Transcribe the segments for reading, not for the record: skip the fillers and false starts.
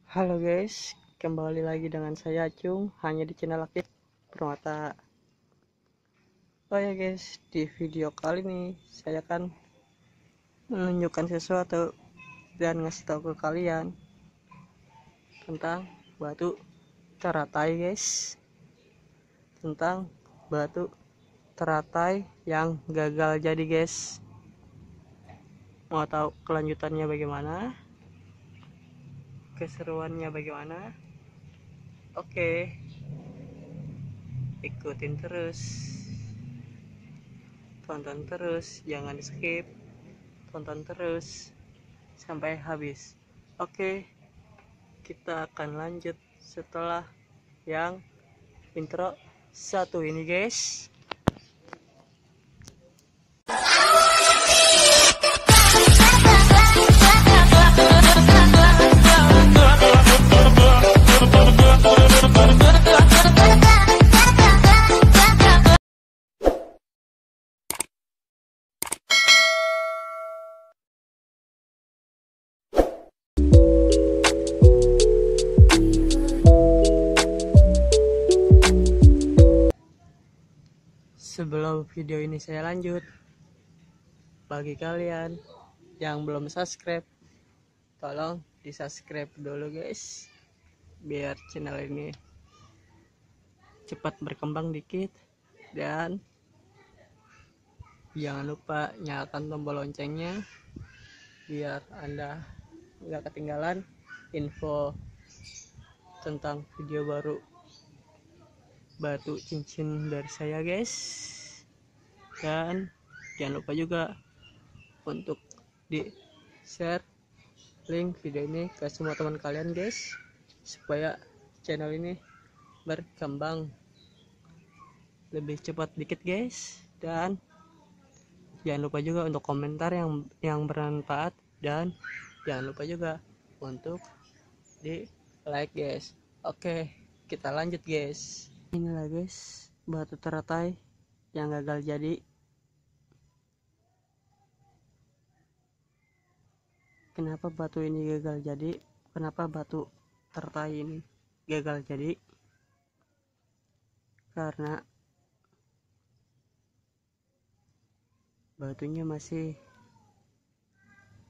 Halo guys, kembali lagi dengan saya Acung, hanya di channel Aktif Permata. Oh ya guys, di video kali ini saya akan menunjukkan sesuatu dan ngasih tahu ke kalian tentang batu teratai guys. Tentang batu teratai yang gagal jadi guys. Mau tahu kelanjutannya bagaimana? Keseruannya bagaimana? Oke, ikutin terus. Tonton terus, jangan di skip. Tonton terus sampai habis. Oke, kita akan lanjut setelah yang intro satu ini guys. Sebelum video ini saya lanjut, bagi kalian yang belum subscribe, tolong di subscribe dulu guys, biar channel ini cepat berkembang dikit. Dan jangan lupa nyalakan tombol loncengnya biar anda nggak ketinggalan info tentang video baru batu cincin dari saya guys. Dan jangan lupa juga untuk di share link video ini ke semua teman kalian guys, supaya channel ini berkembang lebih cepat dikit guys. Dan jangan lupa juga untuk komentar yang bermanfaat, dan jangan lupa juga untuk di like guys. Oke, kita lanjut guys. Inilah guys batu teratai yang gagal jadi. Kenapa batu ini gagal jadi? Kenapa batu teratai ini gagal jadi? Karena batunya masih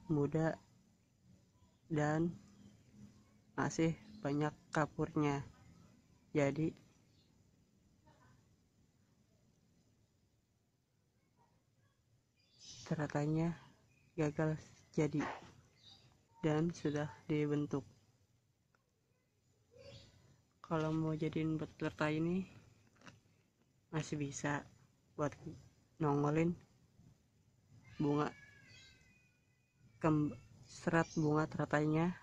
muda dan masih banyak kapurnya. Jadi teratainya gagal jadi dan sudah dibentuk. Kalau mau jadiin batu teratai ini masih bisa buat nongolin bunga serat bunga teratainya,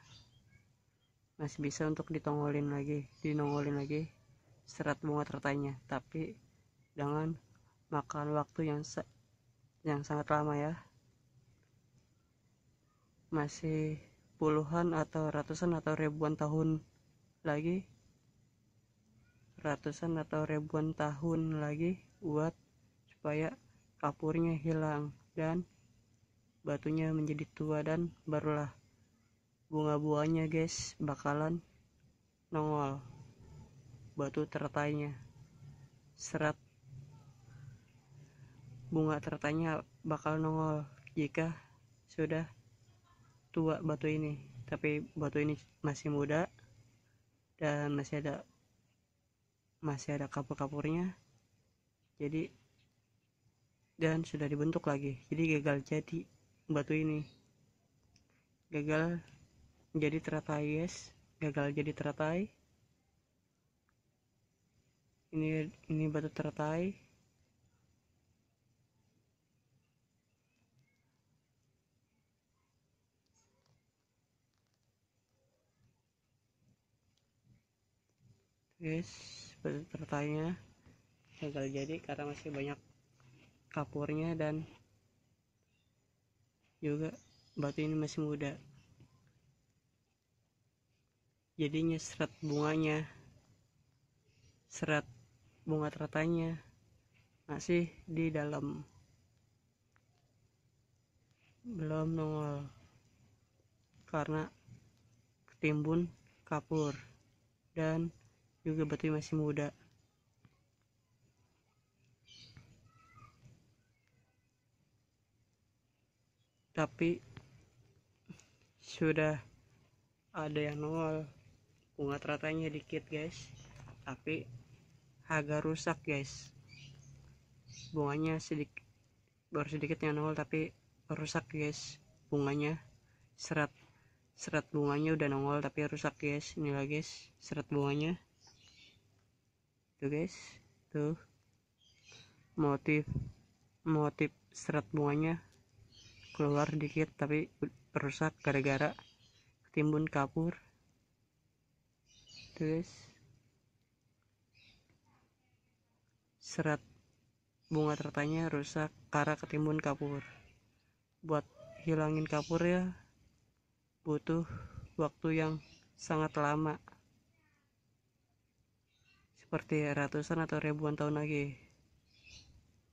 masih bisa untuk dinongolin lagi serat bunga teratainya, tapi dengan makan waktu yang sangat lama ya, masih puluhan atau ratusan atau ribuan tahun lagi, buat supaya kapurnya hilang dan batunya menjadi tua, dan barulah bunga buahnya guys bakalan nongol. Batu teratainya, serat bunga teratainya bakal nongol jika sudah tua batu ini. Tapi batu ini masih muda dan masih ada kapur-kapurnya, jadi dan sudah dibentuk lagi. Jadi gagal jadi batu ini, gagal jadi teratai guys, gagal jadi teratai. Ini batu teratai. Guys, batu teratainya gagal jadi karena masih banyak kapurnya, dan juga batu ini masih muda. Jadinya serat bunga teratainya masih di dalam, belum nongol karena ketimbun kapur, dan juga batu ini masih muda. Tapi sudah ada yang nongol, bunga teratanya dikit guys, tapi agak rusak guys. Bunganya sedikit, baru sedikit yang nongol tapi rusak guys. Bunganya serat bunganya udah nongol tapi rusak guys. Inilah guys serat bunganya tuh guys, tuh motif serat bunganya keluar dikit tapi rusak gara-gara ketimbun kapur tuh guys. Serat bunga teratanya rusak karena ketimbun kapur. Buat hilangin kapur ya butuh waktu yang sangat lama, seperti ratusan atau ribuan tahun lagi,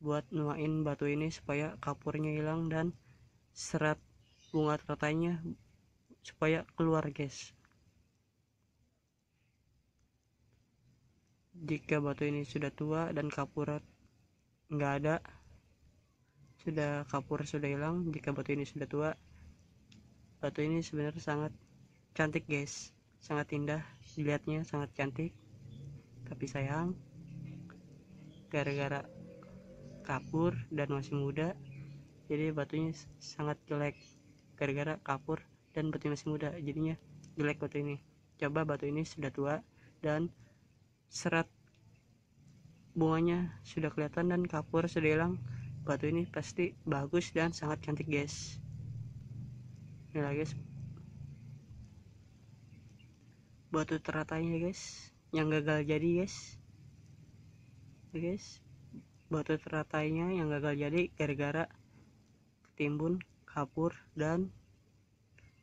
buat nuain batu ini supaya kapurnya hilang dan serat bunga teratanya supaya keluar guys. Jika batu ini sudah tua dan kapur nggak ada, kapur sudah hilang, jika batu ini sudah tua, batu ini sebenarnya sangat cantik guys, sangat indah dilihatnya, sangat cantik. Tapi sayang gara-gara kapur dan masih muda, jadi batunya sangat jelek. Gara-gara kapur dan batu masih muda, jadinya jelek batu ini. Coba batu ini sudah tua dan serat bunganya sudah kelihatan dan kapur sudah hilang, batu ini pasti bagus dan sangat cantik guys. Inilah guys batu teratanya guys, yang gagal jadi guys. Guys, batu teratanya yang gagal jadi gara-gara ketimbun kapur dan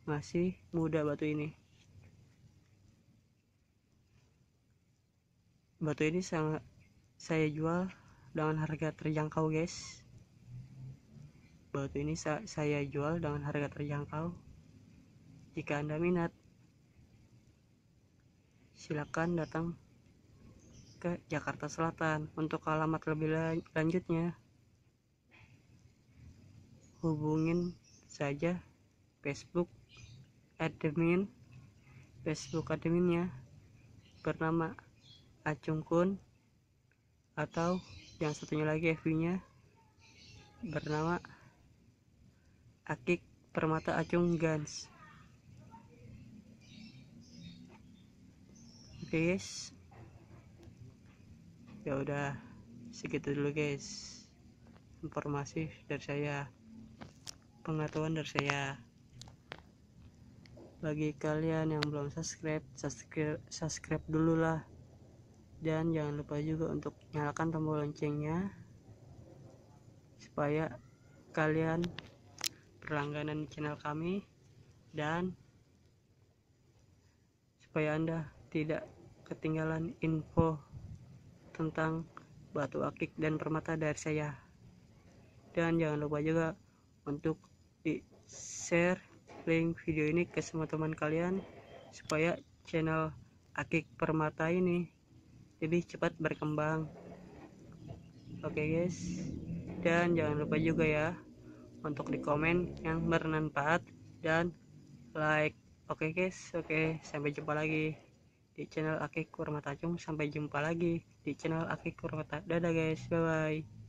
masih muda batu ini. Batu ini sangat saya jual dengan harga terjangkau guys. Batu ini saya jual dengan harga terjangkau. Jika Anda minat, silakan datang ke Jakarta Selatan. Untuk alamat lebih lanjutnya, hubungin saja Facebook adminnya bernama Acung Kun, atau yang satunya lagi FB-nya bernama Akik Permata Acung Gans. Oke guys, ya udah segitu dulu guys informasi dari saya, pengetahuan dari saya. Bagi kalian yang belum subscribe dulu lah, dan jangan lupa juga untuk nyalakan tombol loncengnya supaya kalian berlangganan di channel kami, dan supaya Anda tidak ketinggalan info tentang batu akik dan permata dari saya. Dan jangan lupa juga untuk di share link video ini ke semua teman kalian supaya channel Akik Permata ini lebih cepat berkembang. Oke guys, dan jangan lupa juga ya untuk di komen yang bermanfaat dan like. Oke guys, oke, sampai jumpa lagi di channel Akik Permata Acung. Sampai jumpa lagi di channel Akik Permata. Dadah guys, bye bye.